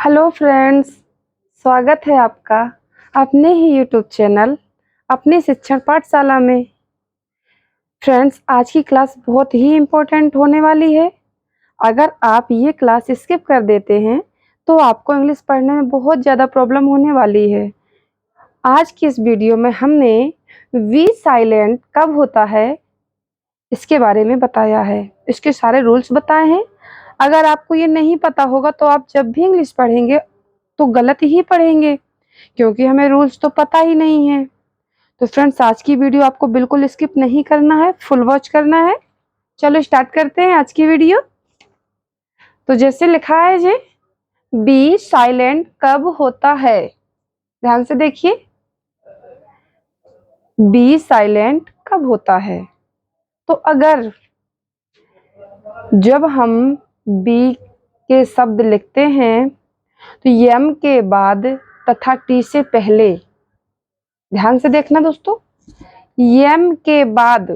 Hello friends, स्वागत है आपका अपने ही यूट्यूब चैनल अपनी शिक्षण पाठशाला में। फ्रेंड्स, आज की क्लास बहुत ही इम्पोर्टेंट होने वाली है। अगर आप ये क्लास स्किप कर देते हैं तो आपको इंग्लिश पढ़ने में बहुत ज़्यादा प्रॉब्लम होने वाली है। आज की इस वीडियो में हमने वी साइलेंट कब होता है इसके बारे में बताया है, इसके सारे रूल्स बताए हैं। अगर आपको ये नहीं पता होगा तो आप जब भी इंग्लिश पढ़ेंगे तो गलत ही पढ़ेंगे, क्योंकि हमें रूल्स तो पता ही नहीं है। तो फ्रेंड्स, आज की वीडियो आपको बिल्कुल स्किप नहीं करना है, फुल वॉच करना है। चलो स्टार्ट करते हैं आज की वीडियो। तो जैसे लिखा है जी, बी साइलेंट कब होता है, ध्यान से देखिए। बी साइलेंट कब होता है? तो अगर जब हम बी के शब्द लिखते हैं तो यम के बाद तथा टी से पहले, ध्यान से देखना दोस्तों, यम के बाद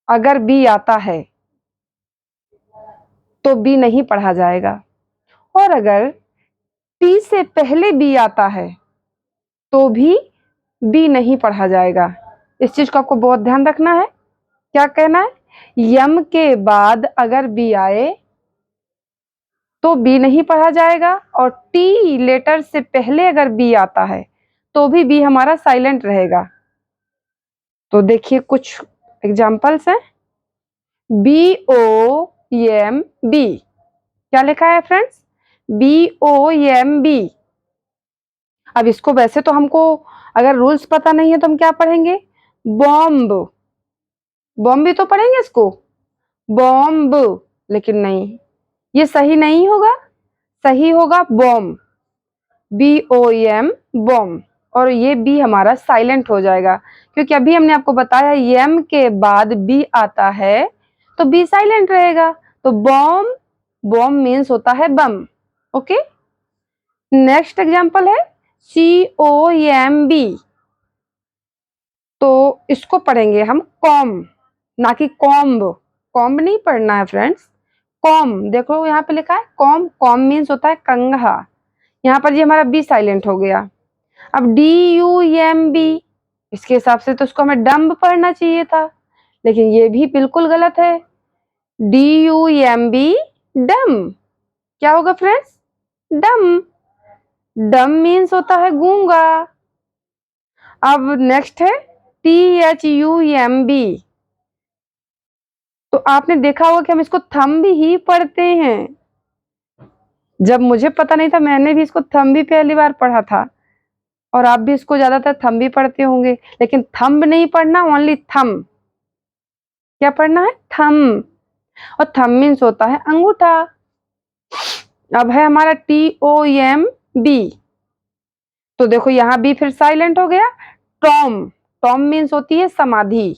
अगर बी आता है तो बी नहीं पढ़ा जाएगा, और अगर टी से पहले बी आता है तो भी बी नहीं पढ़ा जाएगा। इस चीज को आपको बहुत ध्यान रखना है। क्या कहना है? यम के बाद अगर बी आए तो बी नहीं पढ़ा जाएगा, और टी लेटर से पहले अगर बी आता है तो भी बी हमारा साइलेंट रहेगा। तो देखिए कुछ एग्जांपल्स हैं। बी ओ एम बी, क्या लिखा है friends? B O M B. अब इसको वैसे तो हमको अगर रूल्स पता नहीं है तो हम क्या पढ़ेंगे? बॉम्ब। बॉम्ब भी तो पढ़ेंगे इसको, बॉम्ब। लेकिन नहीं, ये सही नहीं होगा। सही होगा bomb, B O M, bomb. और ये बी हमारा साइलेंट हो जाएगा, क्योंकि अभी हमने आपको बताया एम के बाद बी आता है तो बी साइलेंट रहेगा। तो बॉम्ब, बॉम्ब मीन्स होता है बम। ओके, नेक्स्ट एग्जांपल है सी ओ एम बी। तो इसको पढ़ेंगे हम कॉम, ना कि कॉम्ब। कॉम्ब नहीं पढ़ना है फ्रेंड्स, कॉम। देखो यहाँ पे लिखा है कॉम, कॉम मीन्स होता है कंघा। यहाँ पर ये हमारा बी साइलेंट हो गया। अब डी यू एम बी, इसके हिसाब से तो इसको हमें डम्ब पढ़ना चाहिए था, लेकिन ये भी बिल्कुल गलत है। डी यू एम बी, डम। क्या होगा फ्रेंड्स? डम। डम मीन्स होता है गूंगा। अब नेक्स्ट है T H U M B. तो आपने देखा होगा कि हम इसको थंब ही पढ़ते हैं। जब मुझे पता नहीं था मैंने भी इसको थंब भी पहली बार पढ़ा था, और आप भी इसको ज्यादातर थंब भी पढ़ते होंगे, लेकिन थंब नहीं पढ़ना, ओनली थंब। क्या पढ़ना है? थंब। और थंब मीन्स होता है अंगूठा। अब है हमारा टी ओ एम बी। तो देखो यहाँ बी फिर साइलेंट हो गया। टॉम, टॉम मीन्स होती है समाधि।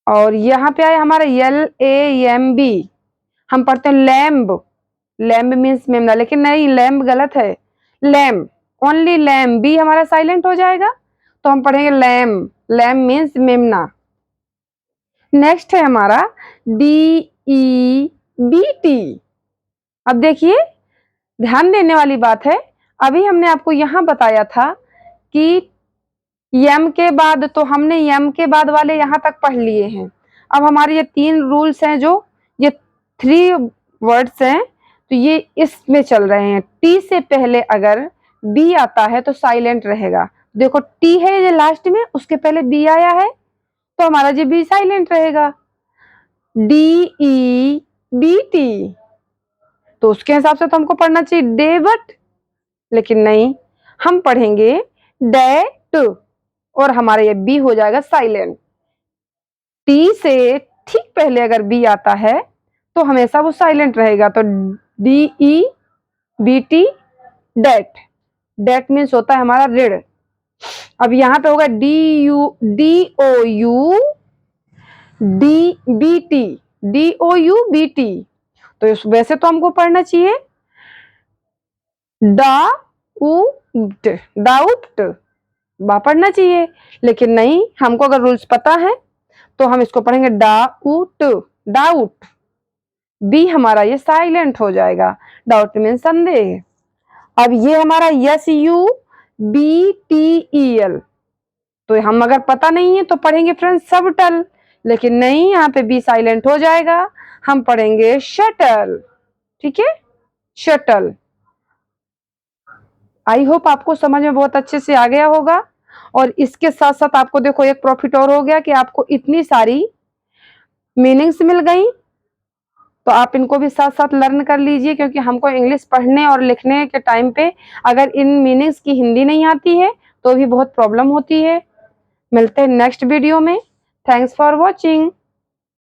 और यहाँ पे आया हमारा एल ए एम बी। हम पढ़ते हैं लैम्ब, लैम्ब मीन्स मेमना, लेकिन नहीं, लैम्ब गलत है। लैम्ब, ओनली लैम्ब, बी हमारा साइलेंट हो जाएगा तो हम पढ़ेंगे लैम्ब। लैम्ब मीन्स मेमना। नेक्स्ट है हमारा डी ई बी टी। अब देखिए, ध्यान देने वाली बात है, अभी हमने आपको यहां बताया था कि यम के बाद, तो हमने यम के बाद वाले यहां तक पढ़ लिए हैं। अब हमारे ये 3 रूल्स हैं, जो ये 3 वर्ड्स हैं, तो ये इसमें चल रहे हैं। टी से पहले अगर बी आता है तो साइलेंट रहेगा। देखो टी है ये लास्ट में, उसके पहले बी आया है तो हमारा जी बी साइलेंट रहेगा। डी ई बी टी, तो उसके हिसाब से तो हमको पढ़ना चाहिए डेबट, लेकिन नहीं, हम पढ़ेंगे डेट, और हमारा ये बी हो जाएगा साइलेंट। टी से ठीक पहले अगर बी आता है तो हमेशा वो साइलेंट रहेगा। तो D E B T, debt. Debt means होता है हमारा ऋण। अब यहाँ पे होगा D U D O U D B T, D O U B T. तो वैसे तो हमको पढ़ना चाहिए डाउट, डाउट बा पढ़ना चाहिए, लेकिन नहीं, हमको अगर रूल्स पता है तो हम इसको पढ़ेंगे डाउट, डाउट। बी हमारा ये साइलेंट हो जाएगा, डाउट मीन संदेह। अब ये हमारा SUBTEL, तो हम अगर पता नहीं है तो पढ़ेंगे फ्रेंड्स सबटल, लेकिन नहीं, यहाँ पे बी साइलेंट हो जाएगा, हम पढ़ेंगे शटल। ठीक है, शटल। आई होप आपको समझ में बहुत अच्छे से आ गया होगा। और इसके साथ साथ आपको देखो एक प्रॉफिट और हो गया कि आपको इतनी सारी मीनिंग्स मिल गई, तो आप इनको भी साथ साथ लर्न कर लीजिए, क्योंकि हमको इंग्लिश पढ़ने और लिखने के टाइम पे अगर इन मीनिंग्स की हिंदी नहीं आती है तो भी बहुत प्रॉब्लम होती है। मिलते हैं नेक्स्ट वीडियो में। Thanks for watching.